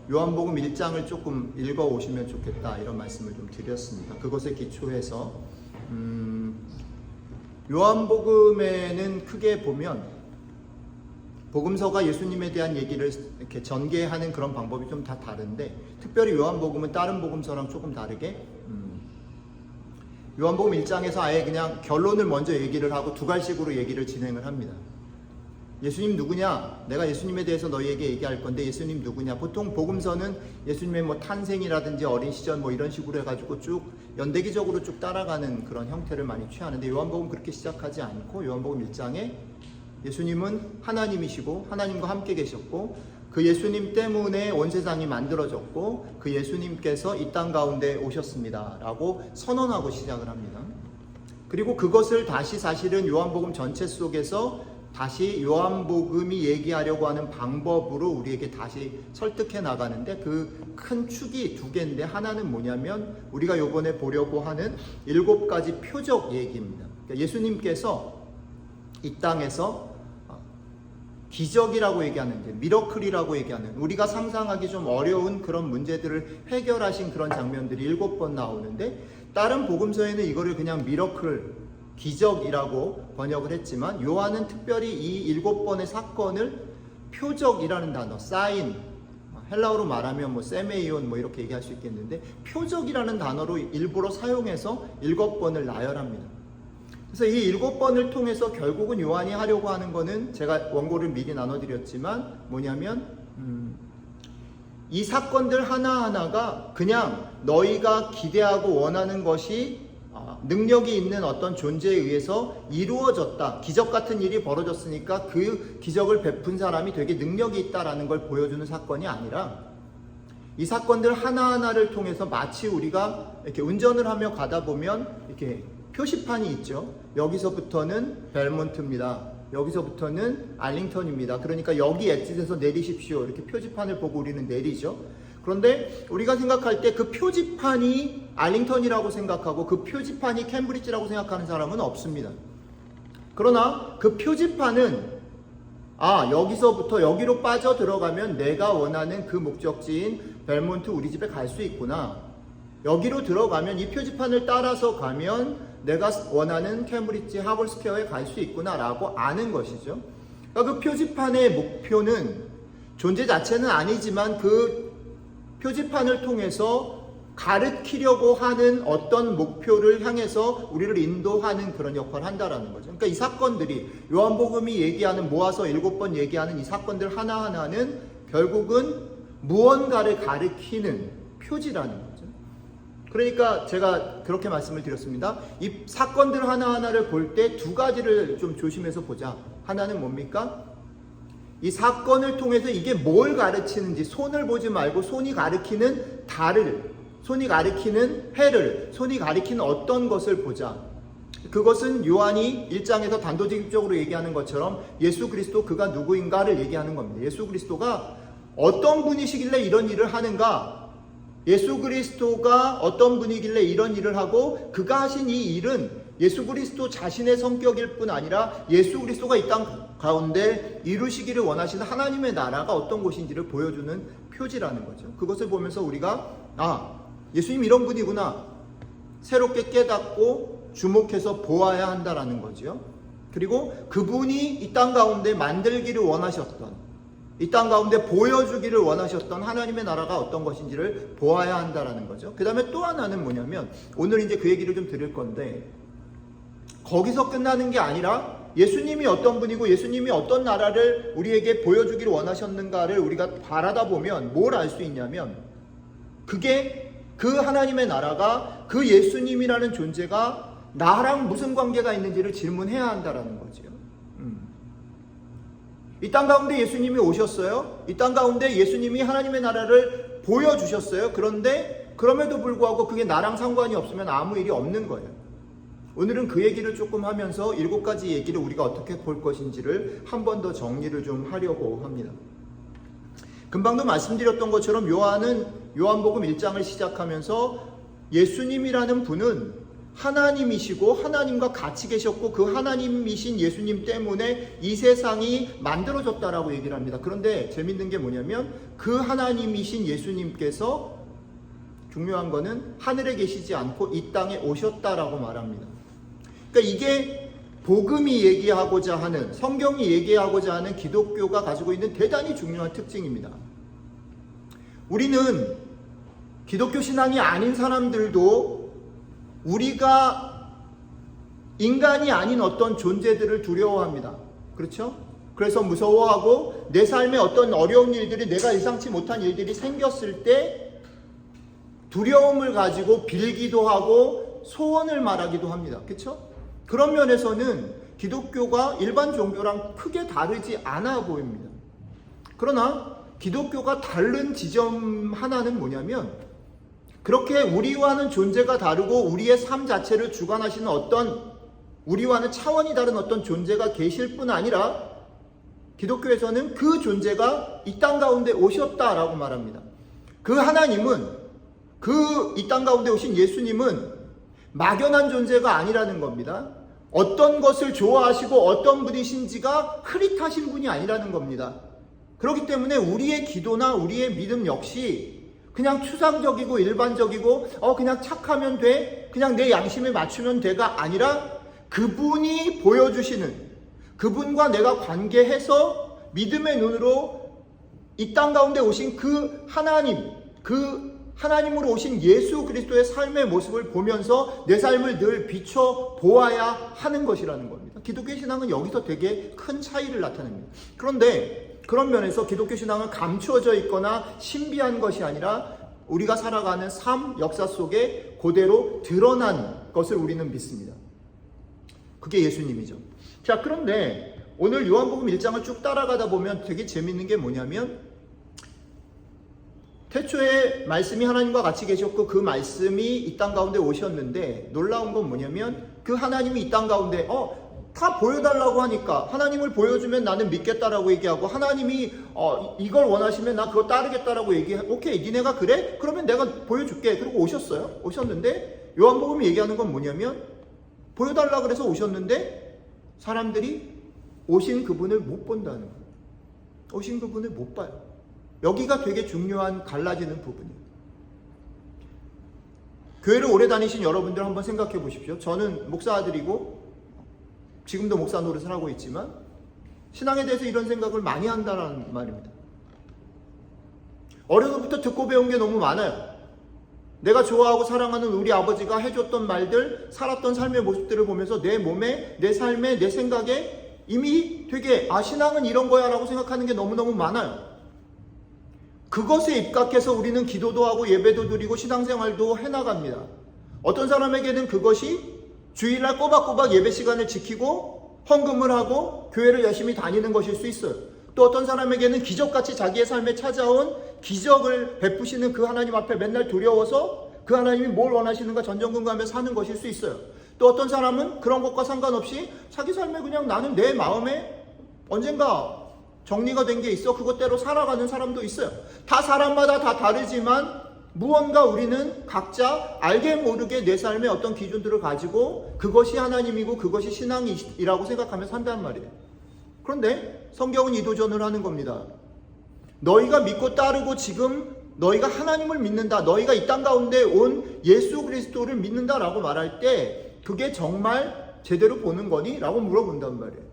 요한복음 1장을 조금 읽어오시면 좋겠다 이런 말씀을 좀 드렸습니다. 그것에 기초해서 요한복음에는 크게 보면 복음서가 예수님에 대한 얘기를 이렇게 전개하는 그런 방법이 좀 다 다른데, 특별히 요한복음은 다른 복음서랑 조금 다르게 요한복음 1장에서 아예 그냥 결론을 먼저 얘기를 하고 두 갈식으로 얘기를 진행을 합니다. 예수님 누구냐? 내가 예수님에 대해서 너희에게 얘기할 건데 예수님 누구냐? 보통 복음서는 예수님의 뭐 탄생이라든지 어린 시절 뭐 이런 식으로 해가지고 쭉 연대기적으로 쭉 따라가는 그런 형태를 많이 취하는데, 요한복음 그렇게 시작하지 않고 요한복음 1장에 예수님은 하나님이시고 하나님과 함께 계셨고 그 예수님 때문에 온 세상이 만들어졌고 그 예수님께서 이 땅 가운데 오셨습니다 라고 선언하고 시작을 합니다. 그리고 그것을 다시 사실은 요한복음 전체 속에서 다시 요한복음이 얘기하려고 하는 방법으로 우리에게 다시 설득해 나가는데, 그 큰 축이 두 개인데, 하나는 뭐냐면 우리가 요번에 보려고 하는 7가지 표적 얘기입니다. 그러니까 예수님께서 이 땅에서 기적이라고 얘기하는, 미러클이라고 얘기하는, 우리가 상상하기 좀 어려운 그런 문제들을 해결하신 그런 장면들이 7번 나오는데, 다른 복음서에는 이거를 그냥 미러클, 기적이라고 번역을 했지만 요한은 특별히 이 7번의 사건을 표적이라는 단어, 사인, 헬라어로 말하면 뭐 세메이온 뭐 이렇게 얘기할 수 있겠는데, 표적이라는 단어로 일부러 사용해서 7번을 나열합니다. 그래서 이 7번을 통해서 결국은 요한이 하려고 하는 거는, 제가 원고를 미리 나눠드렸지만 뭐냐면 이 사건들 하나하나가 그냥 너희가 기대하고 원하는 것이 능력이 있는 어떤 존재에 의해서 이루어졌다, 기적 같은 일이 벌어졌으니까 그 기적을 베푼 사람이 되게 능력이 있다라는 걸 보여주는 사건이 아니라, 이 사건들 하나하나를 통해서 마치 우리가 이렇게 운전을 하며 가다 보면 이렇게 표시판이 있죠. 여기서부터는 벨몬트입니다. 여기서부터는 알링턴입니다. 그러니까 여기 엑짓에서 내리십시오. 이렇게 표지판을 보고 우리는 내리죠. 그런데 우리가 생각할 때 그 표지판이 알링턴이라고 생각하고 그 표지판이 캠브리지라고 생각하는 사람은 없습니다. 그러나 그 표지판은 여기서부터 여기로 빠져 들어가면 내가 원하는 그 목적지인 벨몬트 우리 집에 갈 수 있구나. 여기로 들어가면 이 표지판을 따라서 가면 내가 원하는 캠브리지 하버스퀘어에 갈 수 있구나 라고 아는 것이죠. 그러니까 그 표지판의 목표는 존재 자체는 아니지만 그 표지판을 통해서 가르치려고 하는 어떤 목표를 향해서 우리를 인도하는 그런 역할을 한다라는 거죠. 그러니까 이 사건들이 요한복음이 얘기하는, 모아서 7번 얘기하는 이 사건들 하나하나는 결국은 무언가를 가르치는 표지라는 거죠. 그러니까 제가 그렇게 말씀을 드렸습니다. 이 사건들 하나하나를 볼 때 두 가지를 좀 조심해서 보자. 하나는 뭡니까? 이 사건을 통해서 이게 뭘 가르치는지, 손을 보지 말고 손이 가리키는 달을, 손이 가리키는 해를, 손이 가리키는 어떤 것을 보자. 그것은 요한이 1장에서 단도직입적으로 얘기하는 것처럼 예수 그리스도 그가 누구인가를 얘기하는 겁니다. 예수 그리스도가 어떤 분이시길래 이런 일을 하는가, 예수 그리스도가 어떤 분이길래 이런 일을 하고 그가 하신 이 일은 예수 그리스도 자신의 성격일 뿐 아니라 예수 그리스도가 이 땅 가운데 이루시기를 원하시는 하나님의 나라가 어떤 곳인지를 보여주는 표지라는 거죠. 그것을 보면서 우리가 예수님 이런 분이구나 새롭게 깨닫고 주목해서 보아야 한다라는 거죠. 그리고 그분이 이 땅 가운데 만들기를 원하셨던, 이 땅 가운데 보여주기를 원하셨던 하나님의 나라가 어떤 것인지를 보아야 한다라는 거죠. 그 다음에 또 하나는 뭐냐면, 오늘 이제 그 얘기를 좀 드릴 건데, 거기서 끝나는 게 아니라 예수님이 어떤 분이고 예수님이 어떤 나라를 우리에게 보여주기를 원하셨는가를 우리가 바라다 보면 뭘 알 수 있냐면, 그게 그 하나님의 나라가 그 예수님이라는 존재가 나랑 무슨 관계가 있는지를 질문해야 한다라는 거죠. 이 땅 가운데 예수님이 오셨어요. 이 땅 가운데 예수님이 하나님의 나라를 보여주셨어요. 그런데 그럼에도 불구하고 그게 나랑 상관이 없으면 아무 일이 없는 거예요. 오늘은 그 얘기를 조금 하면서 7가지 얘기를 우리가 어떻게 볼 것인지를 한 번 더 정리를 좀 하려고 합니다. 금방도 말씀드렸던 것처럼 요한은 요한복음 1장을 시작하면서 예수님이라는 분은 하나님이시고 하나님과 같이 계셨고 그 하나님이신 예수님 때문에 이 세상이 만들어졌다라고 얘기를 합니다. 그런데 재밌는 게 뭐냐면 그 하나님이신 예수님께서 중요한 거는 하늘에 계시지 않고 이 땅에 오셨다라고 말합니다. 그러니까 이게 복음이 얘기하고자 하는, 성경이 얘기하고자 하는 기독교가 가지고 있는 대단히 중요한 특징입니다. 우리는 기독교 신앙이 아닌 사람들도 우리가 인간이 아닌 어떤 존재들을 두려워합니다. 그렇죠? 그래서 무서워하고 내 삶에 어떤 어려운 일들이, 내가 예상치 못한 일들이 생겼을 때 두려움을 가지고 빌기도 하고 소원을 말하기도 합니다. 그렇죠? 그런 면에서는 기독교가 일반 종교랑 크게 다르지 않아 보입니다. 그러나 기독교가 다른 지점 하나는 뭐냐면 그렇게 우리와는 존재가 다르고 우리의 삶 자체를 주관하시는 어떤 우리와는 차원이 다른 어떤 존재가 계실 뿐 아니라 기독교에서는 그 존재가 이 땅 가운데 오셨다라고 말합니다. 그 하나님은, 그 이 땅 가운데 오신 예수님은 막연한 존재가 아니라는 겁니다. 어떤 것을 좋아하시고 어떤 분이신지가 흐릿하신 분이 아니라는 겁니다. 그렇기 때문에 우리의 기도나 우리의 믿음 역시 그냥 추상적이고 일반적이고 그냥 착하면 돼, 그냥 내 양심에 맞추면 돼가 아니라 그분이 보여주시는, 그분과 내가 관계해서 믿음의 눈으로 이 땅 가운데 오신 그 하나님, 그 하나님으로 오신 예수 그리스도의 삶의 모습을 보면서 내 삶을 늘 비춰 보아야 하는 것이라는 겁니다. 기독교 신앙은 여기서 되게 큰 차이를 나타냅니다. 그런데 그런 면에서 기독교 신앙은 감추어져 있거나 신비한 것이 아니라 우리가 살아가는 삶, 역사 속에 그대로 드러난 것을 우리는 믿습니다. 그게 예수님이죠. 자, 그런데 오늘 요한복음 1장을 쭉 따라가다 보면 되게 재밌는 게 뭐냐면 태초에 말씀이 하나님과 같이 계셨고 그 말씀이 이 땅 가운데 오셨는데 놀라운 건 뭐냐면 그 하나님이 이 땅 가운데 다 보여달라고 하니까 하나님을 보여주면 나는 믿겠다라고 얘기하고 하나님이 이걸 원하시면 나 그거 따르겠다라고 얘기해. 오케이, 니네가 그래? 그러면 내가 보여줄게. 그리고 오셨어요. 오셨는데 요한복음이 얘기하는 건 뭐냐면 보여달라 그래서 오셨는데 사람들이 오신 그분을 못 본다는 거예요. 오신 그분을 못 봐요. 여기가 되게 중요한 갈라지는 부분이에요. 교회를 오래 다니신 여러분들 한번 생각해 보십시오. 저는 목사 아들이고 지금도 목사 노릇을 하고 있지만 신앙에 대해서 이런 생각을 많이 한다는 말입니다. 어려서부터 듣고 배운 게 너무 많아요. 내가 좋아하고 사랑하는 우리 아버지가 해줬던 말들, 살았던 삶의 모습들을 보면서 내 몸에, 내 삶에, 내 생각에 이미 되게 신앙은 이런 거야 라고 생각하는 게 너무너무 많아요. 그것에 입각해서 우리는 기도도 하고 예배도 드리고 신앙생활도 해나갑니다. 어떤 사람에게는 그것이 주일날 꼬박꼬박 예배 시간을 지키고 헌금을 하고 교회를 열심히 다니는 것일 수 있어요. 또 어떤 사람에게는 기적같이 자기의 삶에 찾아온 기적을 베푸시는 그 하나님 앞에 맨날 두려워서 그 하나님이 뭘 원하시는가 전전긍긍하며 사는 것일 수 있어요. 또 어떤 사람은 그런 것과 상관없이 자기 삶에 그냥 나는 내 마음에 언젠가 정리가 된 게 있어. 그것대로 살아가는 사람도 있어요. 다 사람마다 다 다르지만 무언가 우리는 각자 알게 모르게 내 삶의 어떤 기준들을 가지고 그것이 하나님이고 그것이 신앙이라고 생각하며 산단 말이에요. 그런데 성경은 이 도전을 하는 겁니다. 너희가 믿고 따르고 지금 너희가 하나님을 믿는다, 너희가 이 땅 가운데 온 예수 그리스도를 믿는다라고 말할 때 그게 정말 제대로 보는 거니? 라고 물어본단 말이에요.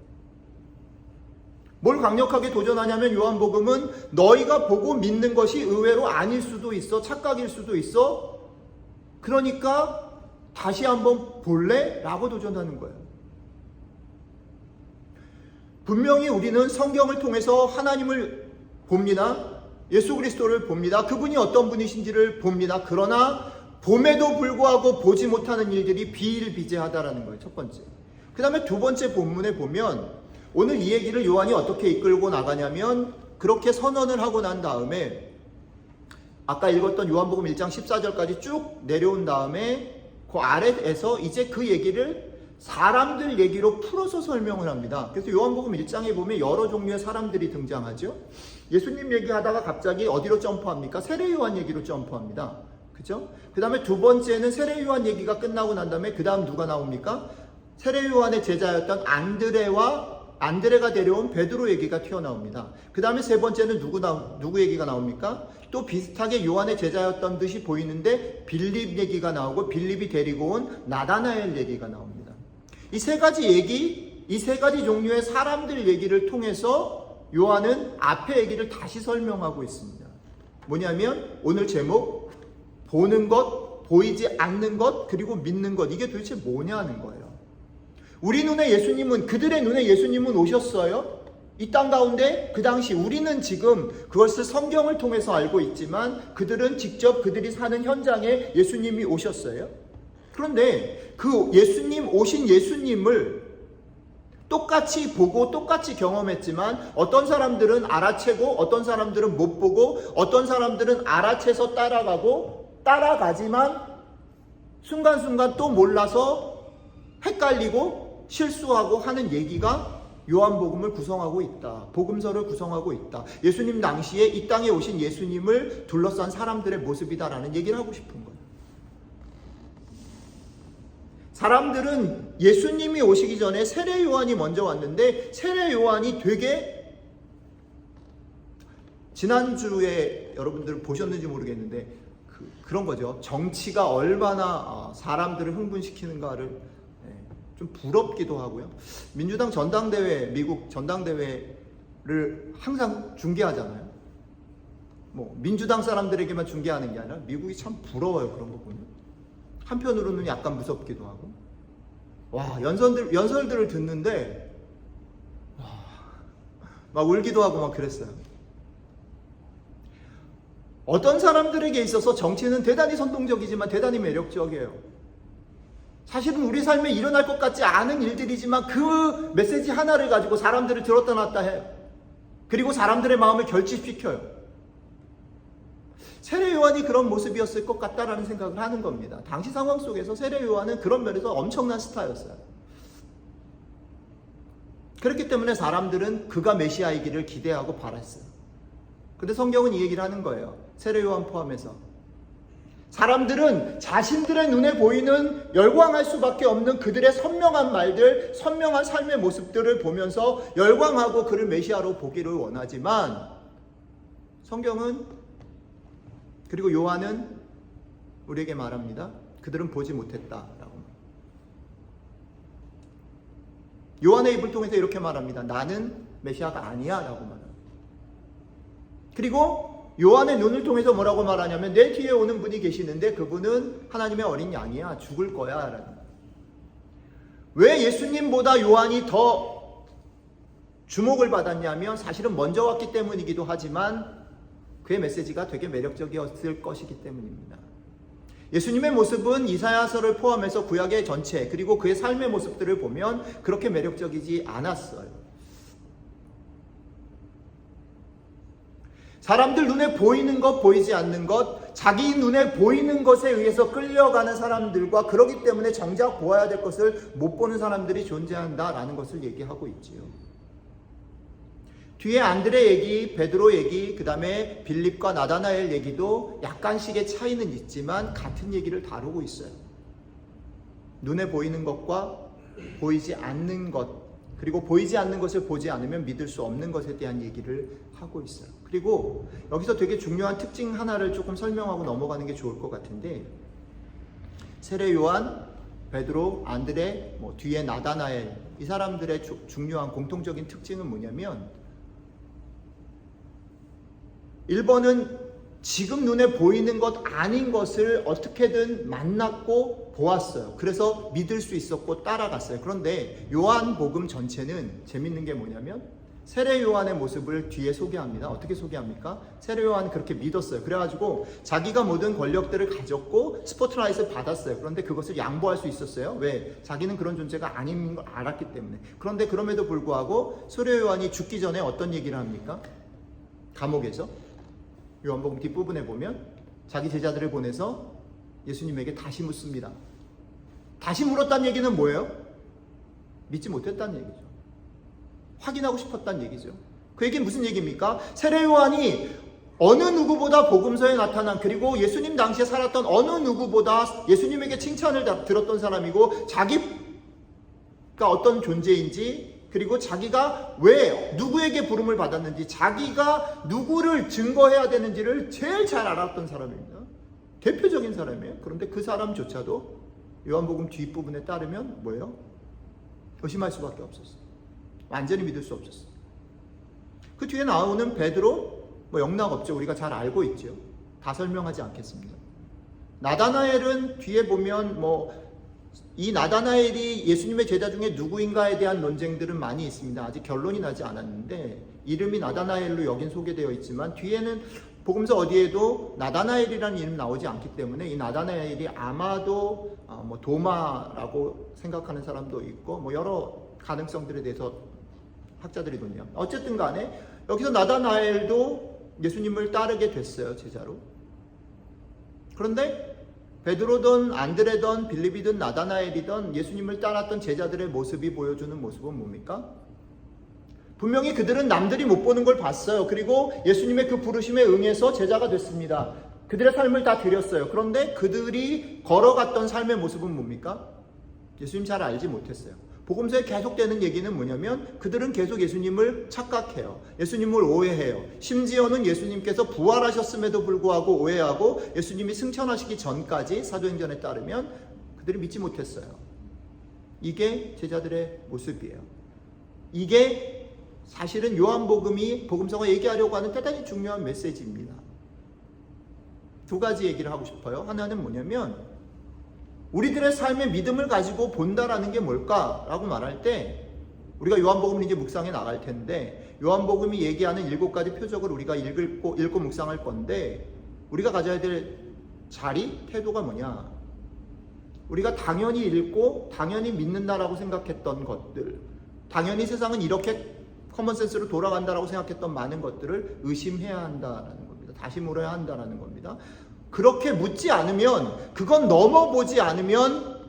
뭘 강력하게 도전하냐면 요한복음은 너희가 보고 믿는 것이 의외로 아닐 수도 있어, 착각일 수도 있어. 그러니까 다시 한번 볼래? 라고 도전하는 거예요. 분명히 우리는 성경을 통해서 하나님을 봅니다. 예수 그리스도를 봅니다. 그분이 어떤 분이신지를 봅니다. 그러나 봄에도 불구하고 보지 못하는 일들이 비일비재하다라는 거예요. 첫 번째. 그 다음에 두 번째 본문에 보면 오늘 이 얘기를 요한이 어떻게 이끌고 나가냐면 그렇게 선언을 하고 난 다음에 아까 읽었던 요한복음 1장 14절까지 쭉 내려온 다음에 그 아래에서 이제 그 얘기를 사람들 얘기로 풀어서 설명을 합니다. 그래서 요한복음 1장에 보면 여러 종류의 사람들이 등장하죠. 예수님 얘기하다가 갑자기 어디로 점프합니까? 세례요한 얘기로 점프합니다. 그죠? 그 다음에 두 번째는 세례 요한 얘기가 끝나고 난 다음에 그 다음 누가 나옵니까? 세례 요한의 제자였던 안드레가 데려온 베드로 얘기가 튀어나옵니다. 그 다음에 세 번째는 누구 얘기가 나옵니까? 또 비슷하게 요한의 제자였던 듯이 보이는데 빌립 얘기가 나오고 빌립이 데리고 온 나다나엘 얘기가 나옵니다. 이 세 가지 얘기, 이 세 가지 종류의 사람들 얘기를 통해서 요한은 앞의 얘기를 다시 설명하고 있습니다. 뭐냐면 오늘 제목, 보는 것, 보이지 않는 것, 그리고 믿는 것, 이게 도대체 뭐냐는 거예요. 우리 눈에 예수님은, 그들의 눈에 예수님은 오셨어요. 이 땅 가운데 그 당시 우리는 지금 그것을 성경을 통해서 알고 있지만 그들은 직접 그들이 사는 현장에 예수님이 오셨어요. 그런데 그 오신 예수님을 똑같이 보고 똑같이 경험했지만 어떤 사람들은 알아채고 어떤 사람들은 못 보고 어떤 사람들은 알아채서 따라가지만 순간순간 또 몰라서 헷갈리고 실수하고 하는 얘기가 요한복음을 구성하고 있다. 복음서를 구성하고 있다. 예수님 당시에 이 땅에 오신 예수님을 둘러싼 사람들의 모습이다라는 얘기를 하고 싶은 거예요. 사람들은 예수님이 오시기 전에 세례 요한이 먼저 왔는데 세례 요한이 되게 지난주에 여러분들 보셨는지 모르겠는데 그런 거죠. 정치가 얼마나 사람들을 흥분시키는가를 좀 부럽기도 하고요. 민주당 전당대회, 미국 전당대회를 항상 중계하잖아요. 뭐 민주당 사람들에게만 중계하는 게 아니라 미국이 참 부러워요. 그런 거 보면. 한편으로는 약간 무섭기도 하고. 와, 연설들을 듣는데 막 울기도 하고 막 그랬어요. 어떤 사람들에게 있어서 정치는 대단히 선동적이지만 대단히 매력적이에요. 사실은 우리 삶에 일어날 것 같지 않은 일들이지만 그 메시지 하나를 가지고 사람들을 들었다 놨다 해요. 그리고 사람들의 마음을 결집시켜요. 세례 요한이 그런 모습이었을 것 같다라는 생각을 하는 겁니다. 당시 상황 속에서 세례 요한은 그런 면에서 엄청난 스타였어요. 그렇기 때문에 사람들은 그가 메시아이기를 기대하고 바랐어요. 근데 성경은 이 얘기를 하는 거예요. 세례 요한 포함해서. 사람들은 자신들의 눈에 보이는 열광할 수밖에 없는 그들의 선명한 말들, 선명한 삶의 모습들을 보면서 열광하고 그를 메시아로 보기를 원하지만 성경은 그리고 요한은 우리에게 말합니다. 그들은 보지 못했다라고. 요한의 입을 통해서 이렇게 말합니다. 나는 메시아가 아니야 라고 말합니다. 그리고 요한의 눈을 통해서 뭐라고 말하냐면 내 뒤에 오는 분이 계시는데 그분은 하나님의 어린 양이야. 죽을 거야. 라는. 왜 예수님보다 요한이 더 주목을 받았냐면 사실은 먼저 왔기 때문이기도 하지만 그의 메시지가 되게 매력적이었을 것이기 때문입니다. 예수님의 모습은 이사야서를 포함해서 구약의 전체 그리고 그의 삶의 모습들을 보면 그렇게 매력적이지 않았어요. 사람들 눈에 보이는 것, 보이지 않는 것, 자기 눈에 보이는 것에 의해서 끌려가는 사람들과 그렇기 때문에 정작 보아야 될 것을 못 보는 사람들이 존재한다라는 것을 얘기하고 있지요. 뒤에 안드레 얘기, 베드로 얘기, 그 다음에 빌립과 나다나엘 얘기도 약간씩의 차이는 있지만 같은 얘기를 다루고 있어요. 눈에 보이는 것과 보이지 않는 것, 그리고 보이지 않는 것을 보지 않으면 믿을 수 없는 것에 대한 얘기를 하고 있어요. 그리고 여기서 되게 중요한 특징 하나를 조금 설명하고 넘어가는 게 좋을 것 같은데 세례 요한, 베드로, 안드레, 뒤에 나다나엘 이 사람들의 중요한 공통적인 특징은 뭐냐면 1번은 지금 눈에 보이는 것 아닌 것을 어떻게든 만났고 보았어요. 그래서 믿을 수 있었고 따라갔어요. 그런데 요한복음 전체는 재밌는 게 뭐냐면 세례 요한의 모습을 뒤에 소개합니다. 어떻게 소개합니까? 세례 요한은 그렇게 믿었어요. 그래가지고 자기가 모든 권력들을 가졌고 스포트라이트를 받았어요. 그런데 그것을 양보할 수 있었어요. 왜? 자기는 그런 존재가 아닌 걸 알았기 때문에. 그런데 그럼에도 불구하고 세례 요한이 죽기 전에 어떤 얘기를 합니까? 감옥에서 요한복음 뒷부분에 보면 자기 제자들을 보내서 예수님에게 다시 묻습니다. 다시 물었다는 얘기는 뭐예요? 믿지 못했다는 얘기죠. 확인하고 싶었다는 얘기죠. 그 얘기는 무슨 얘기입니까? 세례 요한이 어느 누구보다 복음서에 나타난, 그리고 예수님 당시에 살았던 어느 누구보다 예수님에게 칭찬을 들었던 사람이고, 자기가 어떤 존재인지, 그리고 자기가 왜 누구에게 부름을 받았는지, 자기가 누구를 증거해야 되는지를 제일 잘 알았던 사람입니다. 대표적인 사람이에요. 그런데 그 사람조차도 요한복음 뒷부분에 따르면 뭐예요? 의심할 수밖에 없었어요. 완전히 믿을 수 없었어요. 그 뒤에 나오는 베드로, 뭐 영락없죠. 우리가 잘 알고 있죠. 다 설명하지 않겠습니다. 나다나엘은 뒤에 보면 이 나다나엘이 예수님의 제자 중에 누구인가에 대한 논쟁들은 많이 있습니다. 아직 결론이 나지 않았는데, 이름이 나다나엘로 여긴 소개되어 있지만 뒤에는 복음서 어디에도 나다나엘이라는 이름 나오지 않기 때문에 이 나다나엘이 아마도 도마라고 생각하는 사람도 있고, 여러 가능성들에 대해서 학자들이 논의합니다. 어쨌든 간에 여기서 나다나엘도 예수님을 따르게 됐어요, 제자로. 그런데 베드로든 안드레든 빌립이든 나다나엘이든 예수님을 따랐던 제자들의 모습이 보여주는 모습은 뭡니까? 분명히 그들은 남들이 못 보는 걸 봤어요. 그리고 예수님의 그 부르심에 응해서 제자가 됐습니다. 그들의 삶을 다 드렸어요. 그런데 그들이 걸어갔던 삶의 모습은 뭡니까? 예수님 잘 알지 못했어요. 복음서에 계속되는 얘기는 뭐냐면, 그들은 계속 예수님을 착각해요. 예수님을 오해해요. 심지어는 예수님께서 부활하셨음에도 불구하고 오해하고, 예수님이 승천하시기 전까지 사도행전에 따르면 그들이 믿지 못했어요. 이게 제자들의 모습이에요. 이게 사실은 요한복음이 복음서가 얘기하려고 하는 대단히 중요한 메시지입니다. 두 가지 얘기를 하고 싶어요. 하나는 뭐냐면, 우리들의 삶의 믿음을 가지고 본다라는 게 뭘까라고 말할 때, 우리가 요한복음을 이제 묵상해 나갈 텐데, 요한복음이 얘기하는 7가지 표적을 우리가 읽고 묵상할 건데, 우리가 가져야 될 자리, 태도가 뭐냐? 우리가 당연히 읽고 당연히 믿는다라고 생각했던 것들, 당연히 세상은 이렇게 커먼센스로 돌아간다라고 생각했던 많은 것들을 의심해야 한다라는 겁니다. 다시 물어야 한다라는 겁니다. 그렇게 묻지 않으면, 그건 넘어보지 않으면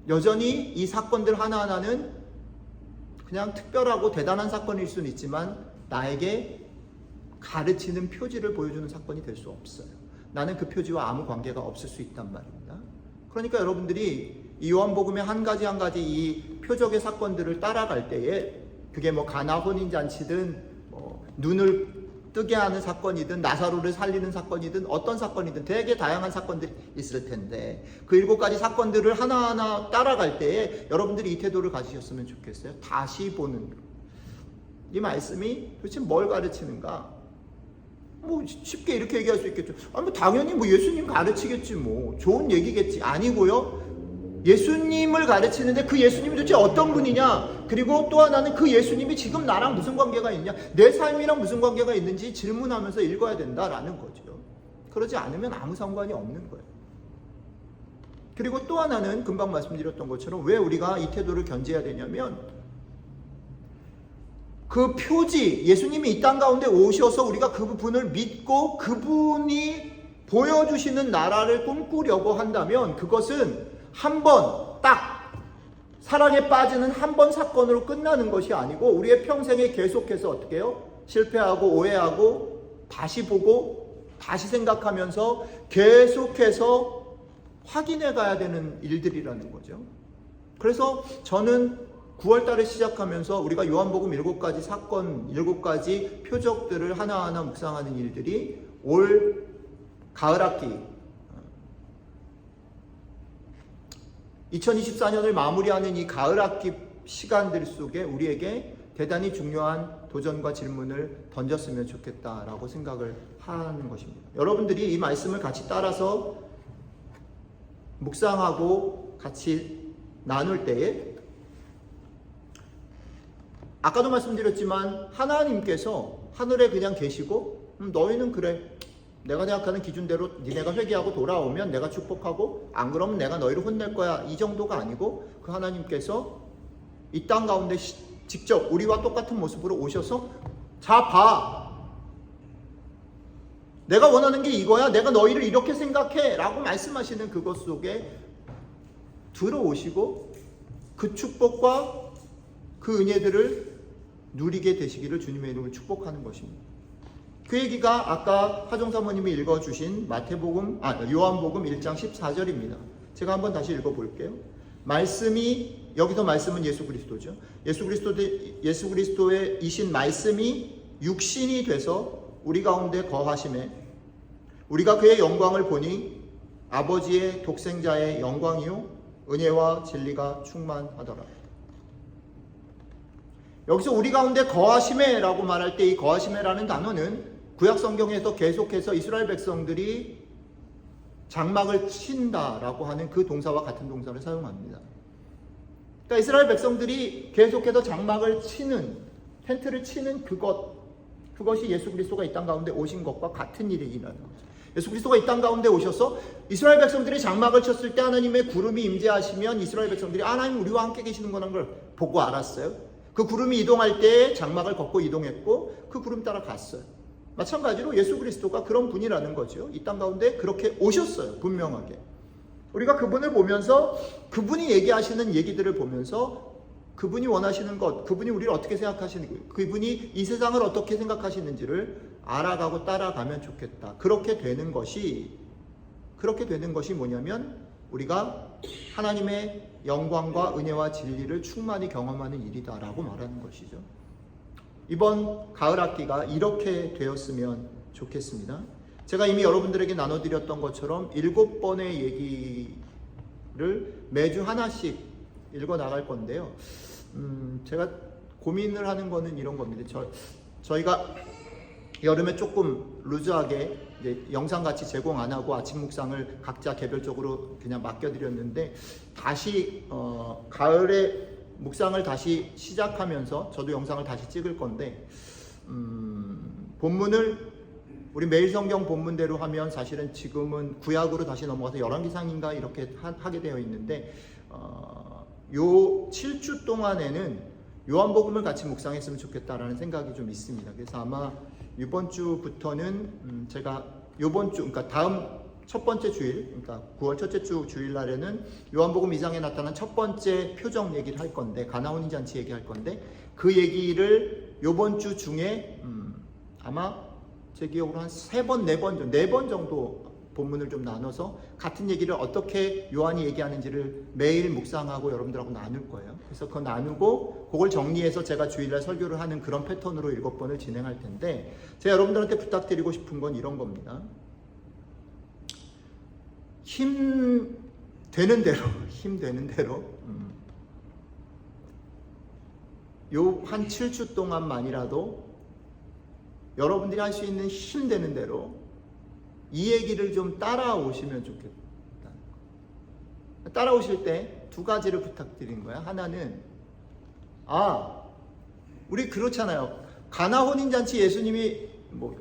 여전히 이 사건들 하나하나는 그냥 특별하고 대단한 사건일 수는 있지만 나에게 가르치는 표지를 보여주는 사건이 될 수 없어요. 나는 그 표지와 아무 관계가 없을 수 있단 말입니다. 그러니까 여러분들이 이 요한복음의 한 가지 한 가지 이 표적의 사건들을 따라갈 때에, 그게 가나 혼인잔치든 눈을 뜨게 하는 사건이든 나사로를 살리는 사건이든 어떤 사건이든 되게 다양한 사건들이 있을 텐데, 그 7가지 사건들을 하나하나 따라갈 때에 여러분들이 이 태도를 가지셨으면 좋겠어요. 다시 보는. 이 말씀이 도대체 뭘 가르치는가? 쉽게 이렇게 얘기할 수 있겠죠. 당연히 예수님 가르치겠지, 좋은 얘기겠지. 아니고요. 예수님을 가르치는데 그 예수님이 도대체 어떤 분이냐, 그리고 또 하나는 그 예수님이 지금 나랑 무슨 관계가 있냐, 내 삶이랑 무슨 관계가 있는지 질문하면서 읽어야 된다라는 거죠. 그러지 않으면 아무 상관이 없는 거예요. 그리고 또 하나는 금방 말씀드렸던 것처럼 왜 우리가 이 태도를 견제해야 되냐면, 그 표지, 예수님이 이 땅 가운데 오셔서 우리가 그분을 믿고 그분이 보여주시는 나라를 꿈꾸려고 한다면, 그것은 한 번 딱 사랑에 빠지는 한 번 사건으로 끝나는 것이 아니고, 우리의 평생에 계속해서 어떻게 해요? 실패하고 오해하고 다시 보고 다시 생각하면서 계속해서 확인해 가야 되는 일들이라는 거죠. 그래서 저는 9월 달에 시작하면서 우리가 요한복음 7가지 사건, 7가지 표적들을 하나하나 묵상하는 일들이 올 가을 학기 2024년을 마무리하는 이 가을 학기 시간들 속에 우리에게 대단히 중요한 도전과 질문을 던졌으면 좋겠다라고 생각을 하는 것입니다. 여러분들이 이 말씀을 같이 따라서 묵상하고 같이 나눌 때에, 아까도 말씀드렸지만 하나님께서 하늘에 그냥 계시고 너희는 그래, 내가 생각하는 기준대로 니네가 회개하고 돌아오면 내가 축복하고, 안 그러면 내가 너희를 혼낼 거야, 이 정도가 아니고, 그 하나님께서 이 땅 가운데 직접 우리와 똑같은 모습으로 오셔서, 자 봐, 내가 원하는 게 이거야, 내가 너희를 이렇게 생각해 라고 말씀하시는 그것 속에 들어오시고 그 축복과 그 은혜들을 누리게 되시기를 주님의 이름으로 축복하는 것입니다. 그 얘기가 아까 하종 사모님이 읽어주신 요한복음 1장 14절입니다. 제가 한번 다시 읽어볼게요. 여기서 말씀은 예수 그리스도죠. 예수 그리스도의 이신 말씀이 육신이 돼서 우리 가운데 거하심에 우리가 그의 영광을 보니 아버지의 독생자의 영광이요 은혜와 진리가 충만하더라. 여기서 우리 가운데 거하심에라고 말할 때 이 거하심에라는 단어는 구약 성경에서 계속해서 이스라엘 백성들이 장막을 친다라고 하는 그 동사와 같은 동사를 사용합니다. 그러니까 이스라엘 백성들이 계속해서 장막을 치는, 텐트를 치는 그것이 예수 그리스도가 이 땅 가운데 오신 것과 같은 일이라는 거죠. 예수 그리스도가 이 땅 가운데 오셔서 이스라엘 백성들이 장막을 쳤을 때 하나님의 구름이 임재하시면 이스라엘 백성들이 하나님 우리와 함께 계시는 걸 보고 알았어요. 그 구름이 이동할 때 장막을 걷고 이동했고 그 구름 따라 갔어요. 마찬가지로 예수 그리스도가 그런 분이라는 거죠. 이 땅 가운데 그렇게 오셨어요. 분명하게. 우리가 그분을 보면서 그분이 얘기하시는 얘기들을 보면서 그분이 원하시는 것, 그분이 우리를 어떻게 생각하시는지, 그분이 이 세상을 어떻게 생각하시는지를 알아가고 따라가면 좋겠다. 그렇게 되는 것이 뭐냐면 우리가 하나님의 영광과 은혜와 진리를 충만히 경험하는 일이다라고 말하는 것이죠. 이번 가을 학기가 이렇게 되었으면 좋겠습니다. 제가 이미 여러분들에게 나눠드렸던 것처럼 7번의 얘기를 매주 하나씩 읽어 나갈 건데요. 제가 고민을 하는 거는 이런 겁니다. 저희가 여름에 조금 루즈하게 영상 같이 제공 안 하고 아침 묵상을 각자 개별적으로 그냥 맡겨드렸는데 다시 가을에 묵상을 다시 시작하면서 저도 영상을 다시 찍을 건데 본문을 우리 매일 성경 본문대로 하면 사실은 지금은 구약으로 다시 넘어가서 열왕기상인가 이렇게 하게 되어 있는데 요 7주 동안에는 요한복음을 같이 묵상했으면 좋겠다라는 생각이 좀 있습니다. 그래서 아마 이번 주부터는 제가 요번 주 그러니까 다음 첫 번째 주일, 그러니까 9월 첫째 주 주일날에는 요한복음 2장에 나타난 첫 번째 표적 얘기를 할 건데 가나 혼인잔치 얘기할 건데 그 얘기를 요번 주 중에 아마 제 기억으로 한 3번, 4번 정도 본문을 좀 나눠서 같은 얘기를 어떻게 요한이 얘기하는지를 매일 묵상하고 여러분들하고 나눌 거예요. 그래서 그거 나누고 그걸 정리해서 제가 주일날 설교를 하는 그런 패턴으로 7번을 진행할 텐데 제가 여러분들한테 부탁드리고 싶은 건 이런 겁니다. 힘 되는 대로 요 한 7주 동안만이라도 여러분들이 할 수 있는 힘 되는 대로 이 얘기를 좀 따라오시면 좋겠다. 따라오실 때 2가지를 부탁드린 거야. 하나는 우리 그렇잖아요. 가나 혼인잔치 예수님이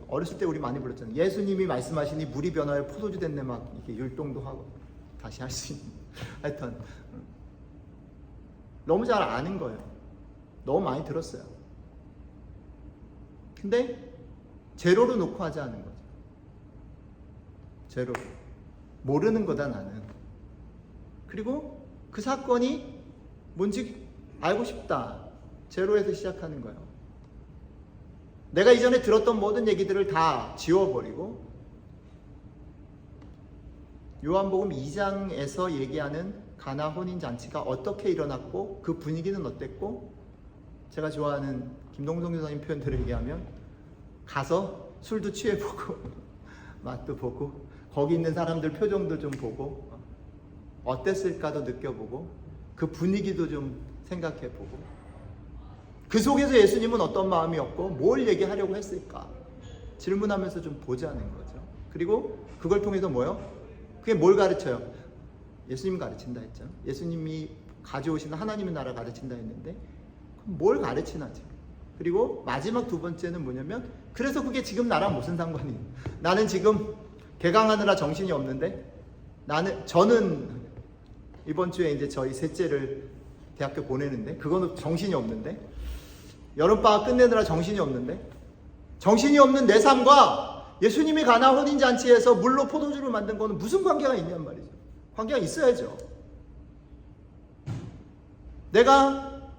어렸을 때 우리 많이 불렀잖아요. 예수님이 말씀하시니 물이 변하여 포도주 됐네 막 이렇게 율동도 하고 다시 할 수 있는. 하여튼 너무 잘 아는 거예요. 너무 많이 들었어요. 근데 제로로 놓고 하지 않은 거죠. 제로. 모르는 거다 나는. 그리고 그 사건이 뭔지 알고 싶다. 제로에서 시작하는 거예요. 내가 이전에 들었던 모든 얘기들을 다 지워버리고 요한복음 2장에서 얘기하는 가나 혼인잔치가 어떻게 일어났고 그 분위기는 어땠고 제가 좋아하는 김동성 교사님 표현대로 얘기하면 가서 술도 취해보고 맛도 보고 거기 있는 사람들 표정도 좀 보고 어땠을까도 느껴보고 그 분위기도 좀 생각해보고 그 속에서 예수님은 어떤 마음이었고 뭘 얘기하려고 했을까 질문하면서 좀 보자는 거죠. 그리고 그걸 통해서 그게 뭘 가르쳐요? 예수님 가르친다 했죠. 예수님이 가져오시는 하나님의 나라 가르친다 했는데 뭘 가르치나죠. 그리고 마지막 2번째는 뭐냐면 그래서 그게 지금 나랑 무슨 상관이에요? 나는 지금 개강하느라 정신이 없는데 저는 이번 주에 이제 저희 셋째를 대학교 보내는데 그거는 정신이 없는데 여름방학 끝내느라 정신이 없는데 정신이 없는 내 삶과 예수님이 가나 혼인잔치에서 물로 포도주를 만든 거는 무슨 관계가 있냔 말이죠. 관계가 있어야죠. 내가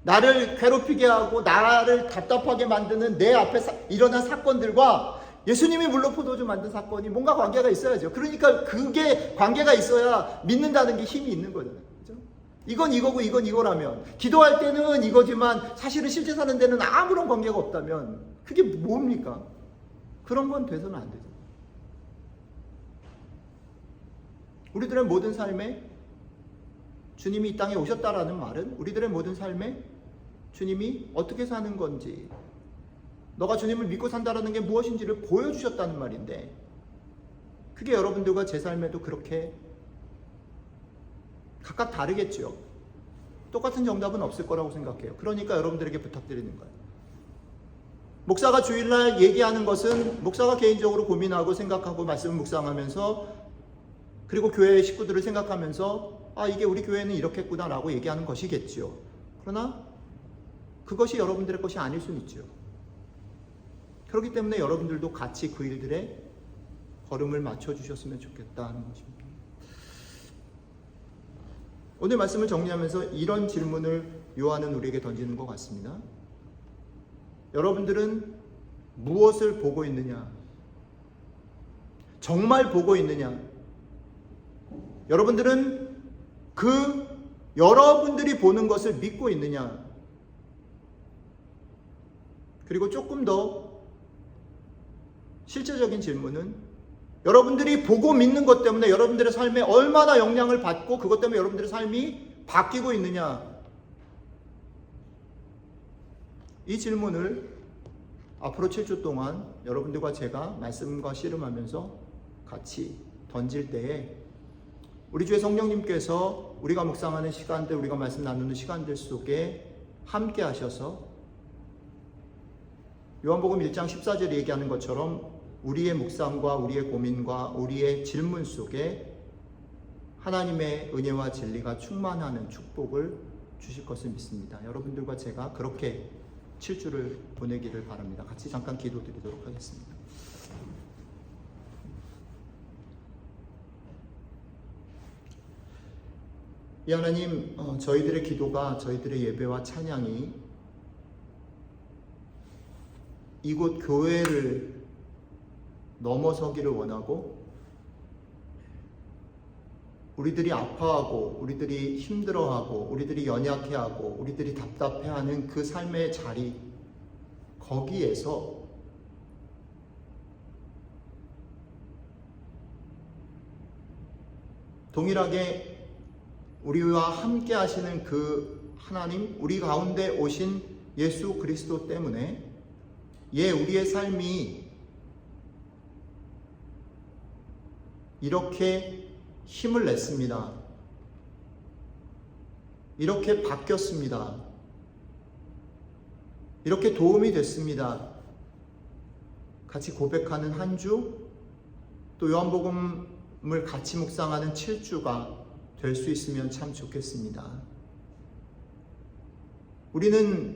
나를 괴롭히게 하고 나를 답답하게 만드는 내 앞에 일어난 사건들과 예수님이 물로 포도주 만든 사건이 뭔가 관계가 있어야죠. 그러니까 그게 관계가 있어야 믿는다는 게 힘이 있는 거잖아요. 그죠? 이건 이거고 이건 이거라면, 기도할 때는 이거지만 사실은 실제 사는 데는 아무런 관계가 없다면 그게 뭡니까? 그런 건 돼서는 안 되죠. 우리들의 모든 삶에 주님이 이 땅에 오셨다라는 말은 우리들의 모든 삶에 주님이 어떻게 사는 건지, 너가 주님을 믿고 산다라는 게 무엇인지를 보여주셨다는 말인데, 그게 여러분들과 제 삶에도 그렇게 각각 다르겠죠. 똑같은 정답은 없을 거라고 생각해요. 그러니까 여러분들에게 부탁드리는 거예요. 목사가 주일날 얘기하는 것은 목사가 개인적으로 고민하고 생각하고 말씀을 묵상하면서, 그리고 교회의 식구들을 생각하면서 이게 우리 교회는 이렇겠구나 라고 얘기하는 것이겠죠. 그러나 그것이 여러분들의 것이 아닐 수는 있죠. 그렇기 때문에 여러분들도 같이 그 일들에 걸음을 맞춰주셨으면 좋겠다는 것입니다. 오늘 말씀을 정리하면서 이런 질문을 요한은 우리에게 던지는 것 같습니다. 여러분들은 무엇을 보고 있느냐? 정말 보고 있느냐? 여러분들은 여러분들이 보는 것을 믿고 있느냐? 그리고 조금 더 실제적인 질문은, 여러분들이 보고 믿는 것 때문에 여러분들의 삶에 얼마나 영향을 받고 그것 때문에 여러분들의 삶이 바뀌고 있느냐? 이 질문을 앞으로 7주 동안 여러분들과 제가 말씀과 씨름하면서 같이 던질 때에 우리 주의 성령님께서 우리가 묵상하는 시간들, 우리가 말씀 나누는 시간들 속에 함께 하셔서 요한복음 1장 14절에 얘기하는 것처럼 우리의 묵상과 우리의 고민과 우리의 질문 속에 하나님의 은혜와 진리가 충만하는 축복을 주실 것을 믿습니다. 여러분들과 제가 그렇게 7주를 보내기를 바랍니다. 같이 잠깐 기도드리도록 하겠습니다. 이 하나님, 저희들의 기도가, 저희들의 예배와 찬양이 이곳 교회를 넘어서기를 원하고, 우리들이 아파하고 우리들이 힘들어하고 우리들이 연약해하고 우리들이 답답해하는 그 삶의 자리, 거기에서 동일하게 우리와 함께 하시는 그 하나님, 우리 가운데 오신 예수 그리스도 때문에 우리의 삶이 이렇게 힘을 냈습니다. 이렇게 바뀌었습니다. 이렇게 도움이 됐습니다. 같이 고백하는 한 주, 또 요한복음을 같이 묵상하는 7주가 될 수 있으면 참 좋겠습니다. 우리는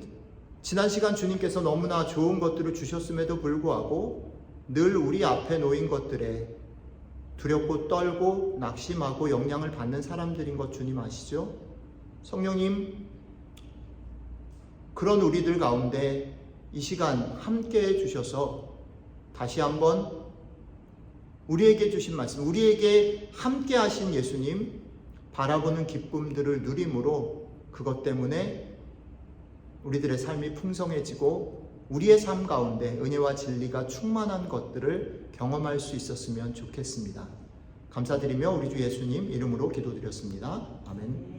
지난 시간 주님께서 너무나 좋은 것들을 주셨음에도 불구하고 늘 우리 앞에 놓인 것들에 두렵고 떨고 낙심하고 영향을 받는 사람들인 것 주님 아시죠? 성령님, 그런 우리들 가운데 이 시간 함께 해주셔서 다시 한번 우리에게 주신 말씀, 우리에게 함께 하신 예수님 바라보는 기쁨들을 누림으로 그것 때문에 우리들의 삶이 풍성해지고 우리의 삶 가운데 은혜와 진리가 충만한 것들을 경험할 수 있었으면 좋겠습니다. 감사드리며 우리 주 예수님 이름으로 기도드렸습니다. 아멘.